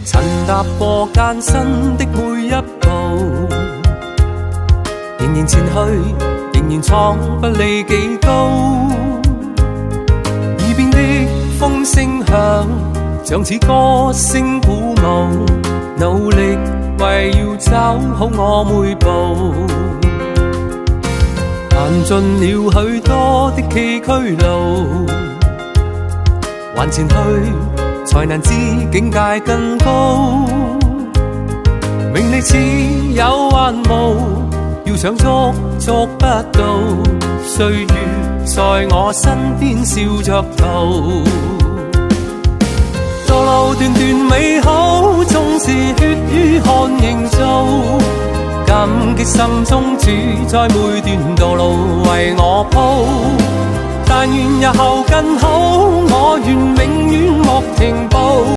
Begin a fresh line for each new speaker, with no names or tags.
曾踏過艱辛的每一步，仍然前去，仍然闖不理幾高。耳邊的風聲響，像似歌聲鼓舞，努力為要走好我每步。行盡了許多的崎嶇路，還前去才能知境界更高。名利似有還無，要想捉捉不到，歲月在我身邊笑着逃。道路段段美好，縱是血於汗營造，感激心中主在每段道路為我鋪。但願日後更好，我願永遠莫停步。